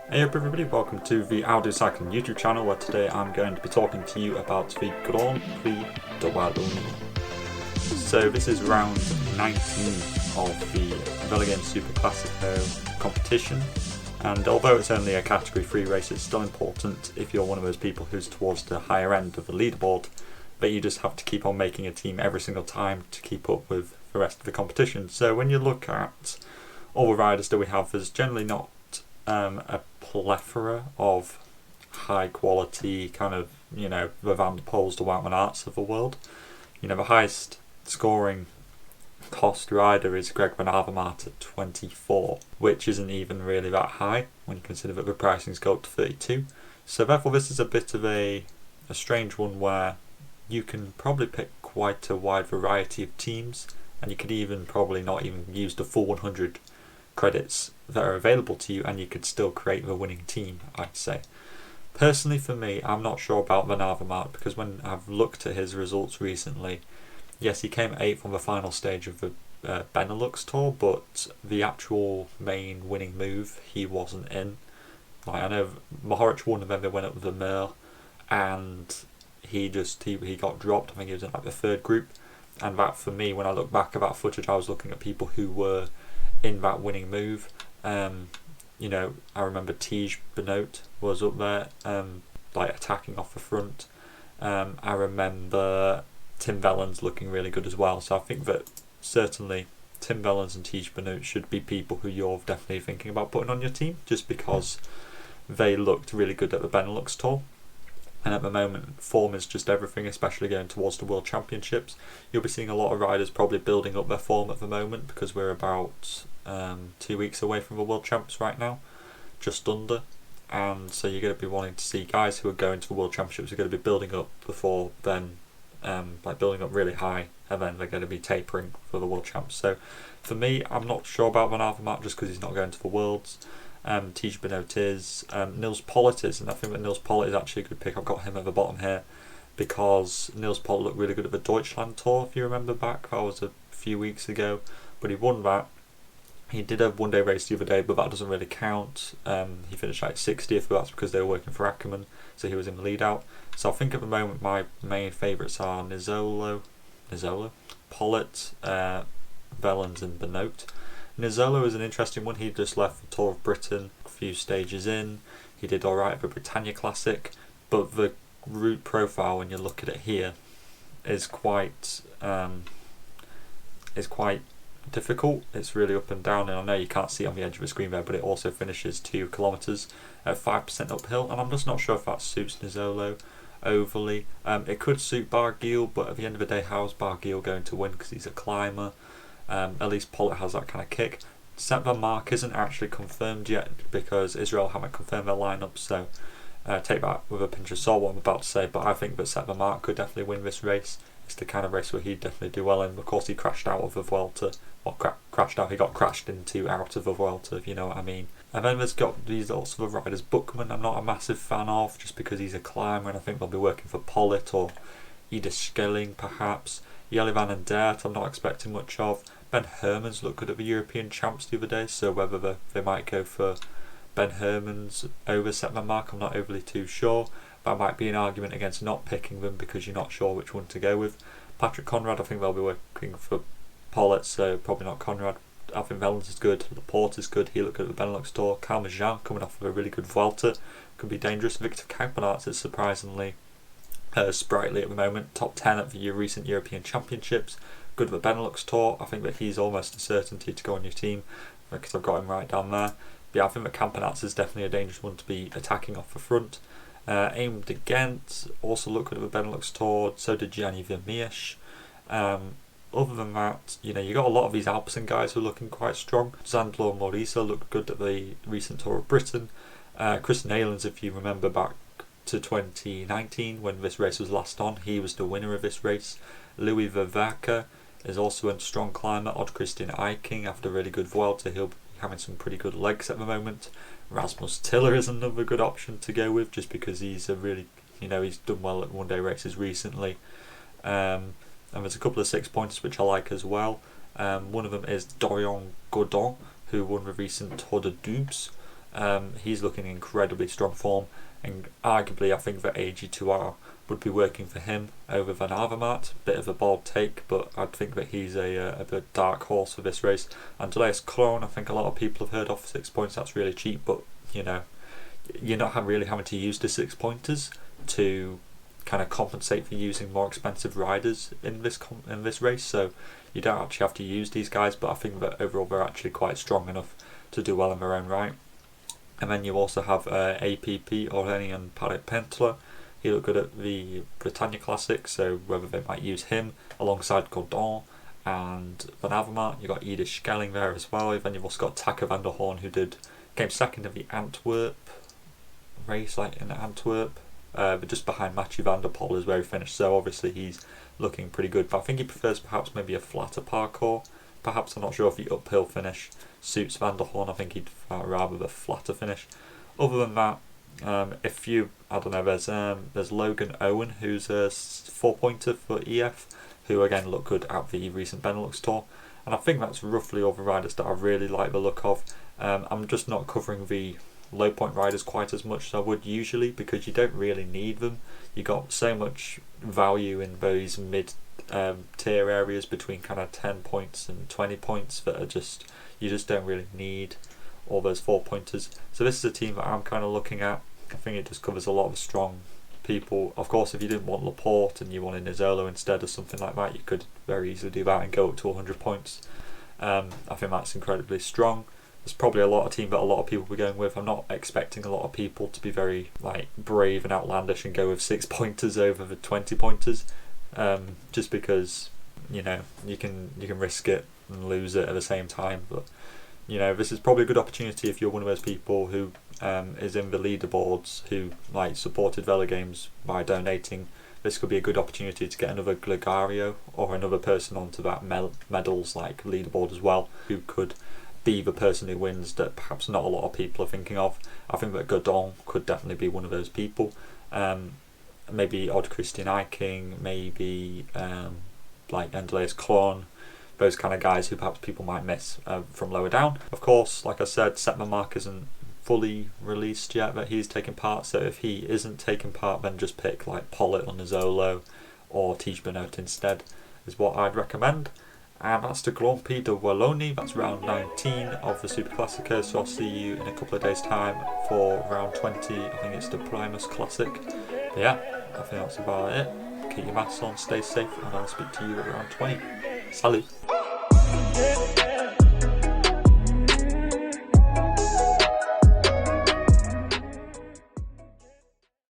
Hey up everybody, welcome to the Audio Cycling YouTube channel where today I'm going to be talking to you about the Grand Prix de Wallonie. So this is round 19 of the Velogames Superclasico competition, and although it's only a category 3 race, it's still important if you're one of those people who's towards the higher end of the leaderboard, that you just have to keep on making a team every single time to keep up with the rest of the competition. So when you look at all the riders that we have, there's generally not a plethora of high quality kind of, the Van der Poels, the Wout van Aerts of the world. The highest scoring cost rider is Greg Van Avermaet at 24, which isn't even really that high when you consider that the pricing's go up to 32. So therefore this is a bit of a strange one where you can probably pick quite a wide variety of teams, and you could even probably not even use the full 100 credits that are available to you, and you could still create the winning team, I'd say. Personally, for me, I'm not sure about Van Avermaet, because when I've looked at his results recently, yes, he came 8th on the final stage of the Benelux Tour, but the actual main winning move he wasn't in. Like, I know Mohoric won, and then they went up with the Merle, and he got dropped. I think he was in like the third group, and that, for me, when I look back at that footage, I was looking at people who were in that winning move. I remember Tige Benoot was up there, attacking off the front. I remember Tim Wellens looking really good as well. So I think that certainly Tim Wellens and Tige Benoot should be people who you're definitely thinking about putting on your team, just because they looked really good at the Benelux Tour. And at the moment, form is just everything, especially going towards the World Championships. You'll be seeing a lot of riders probably building up their form at the moment, because we're about 2 weeks away from the World Champs right now, just under. And so you're going to be wanting to see guys who are going to the World Championships are going to be building up before then, building up really high, and then they're going to be tapering for the World Champs. So for me, I'm not sure about Van Avermaet just because he's not going to the Worlds. Tige Benoot is, Nils Pollitt is, and I think that Nils Pollitt is actually a good pick. I've got him at the bottom here because Nils Pollitt looked really good at the Deutschland Tour, if you remember back. That was a few weeks ago, but he won that. He did a one-day race the other day, but that doesn't really count. He finished like 60th, but that's because they were working for Ackerman, so he was in the lead out. So I think at the moment my main favourites are Nizzolo, Pollitt, Wellens and Benoot. Nizzolo is an interesting one. He just left the Tour of Britain a few stages in. He did alright at the Britannia Classic, but the route profile, when you look at it here, is quite difficult. It's really up and down, and I know you can't see on the edge of the screen there, but it also finishes 2 kilometres at 5% uphill, and I'm just not sure if that suits Nizzolo overly. It could suit Barguil, but at the end of the day, how's Barguil going to win because he's a climber? At least Pollitt has that kind of kick. Sepp Van Mark isn't actually confirmed yet because Israel haven't confirmed their lineup, so take that with a pinch of salt what I'm about to say, but I think that Sepp Van Mark could definitely win this race. It's the kind of race where he'd definitely do well in. Of course, he crashed out of the Vuelta, he got crashed into out of the Vuelta, if you know what I mean. And then there's got these lots of riders. Buchmann I'm not a massive fan of, just because he's a climber, and I think they'll be working for Pollitt or Ida Schelling perhaps. Jelle van den Dert I'm not expecting much of. Ben Hermans looked good at the European Champs the other day, so whether they might go for Ben Hermans over Sepp Van Mark, I'm not overly too sure. That might be an argument against not picking them because you're not sure which one to go with. Patrick Conrad, I think they'll be working for Pollitt, so probably not Conrad. I think Wellens is good, Laporte is good, he looked good at the Benelux Tour. Calmejean coming off of a really good Vuelta, could be dangerous. Victor Campenaerts is surprisingly sprightly at the moment, top 10 at the recent European Championships, good at the Benelux Tour. I think that he's almost a certainty to go on your team because I've got him right down there. But yeah, I think that Campenaerts is definitely a dangerous one to be attacking off the front. Aim de Ghent also looked good at the Benelux Tour, so did Gianni Vermeersch. Other than that, you got a lot of these Alpecin guys who are looking quite strong. Zandvoort Maurice looked good at the recent Tour of Britain. Chris Neylands, if you remember back to 2019 when this race was last on, he was the winner of this race. Louis Vervaeke is also a strong climber. Odd Christian Eiking, after a really good Vuelta, he'll be having some pretty good legs at the moment. Rasmus Tiller is another good option to go with, just because he's he's done well at one day races recently. And there's a couple of 6-pointers which I like as well. One of them is Dorian Godon, who won the recent Tour de Doubs. He's looking in incredibly strong form, and arguably I think that AG2R would be working for him over Van Avermaet. Bit of a bold take, but I think that he's a bit dark horse for this race. Andreas Krohn, I think a lot of people have heard of for 6 points. That's really cheap, but you know, you're not really having to use the 6 pointers to kind of compensate for using more expensive riders in this race. So you don't actually have to use these guys, but I think that overall they're actually quite strong enough to do well in their own right. And then you also have APP Aurélien Paré-Pentre. He looked good at the Bretagne Classic, so whether they might use him alongside Godon and Van Avermaet. You've got Edith Schelling there as well. Then you've also got Takke van der Hoorn, who came second in the Antwerp race, like in Antwerp, but just behind Mathieu van der Poel is where he finished. So obviously he's looking pretty good, but I think he prefers perhaps maybe a flatter parcours. Perhaps, I'm not sure if the uphill finish suits Van der Hoorn. I think he'd rather the flatter finish. Other than that, there's Logan Owen, who's a 4-pointer for EF, who again looked good at the recent Benelux Tour. And I think that's roughly all the riders that I really like the look of. I'm just not covering the low point riders quite as much as I would usually, because you don't really need them. You got so much value in those mid tier areas between kind of 10 points and 20 points that are you just don't really need all those 4-pointers. So this is a team that I'm kind of looking at. I think it just covers a lot of strong people. Of course, if you didn't want Laporte and you wanted Nizzolo instead or something like that, you could very easily do that and go up to 100 points. I think that's incredibly strong. There's probably a lot of team that a lot of people will be going with. I'm not expecting a lot of people to be very brave and outlandish and go with 6-pointers over the 20-pointers, just because you can risk it and lose it at the same time. But this is probably a good opportunity if you're one of those people who is in the leaderboards, who supported Velogames by donating. This could be a good opportunity to get another Gregario or another person onto that medals leaderboard as well, who could be the person who wins that perhaps not a lot of people are thinking of. I think that Godon could definitely be one of those people. Maybe Odd Christian Eiking, maybe Andreas Krohn, those kind of guys who perhaps people might miss from lower down. Of course, like I said, Sepp Mark isn't fully released yet that he's taking part, so if he isn't taking part, then just pick Pollitt or Nizzolo or Tige Benoit instead, is what I'd recommend. And that's the Grand Prix de Wallonie. That's round 19 of the Superclasico, so I'll see you in a couple of days time for round 20. I think it's the Primus Classic. But yeah, I think that's about it. Keep your masks on, stay safe, and I'll speak to you at round 20. Salut!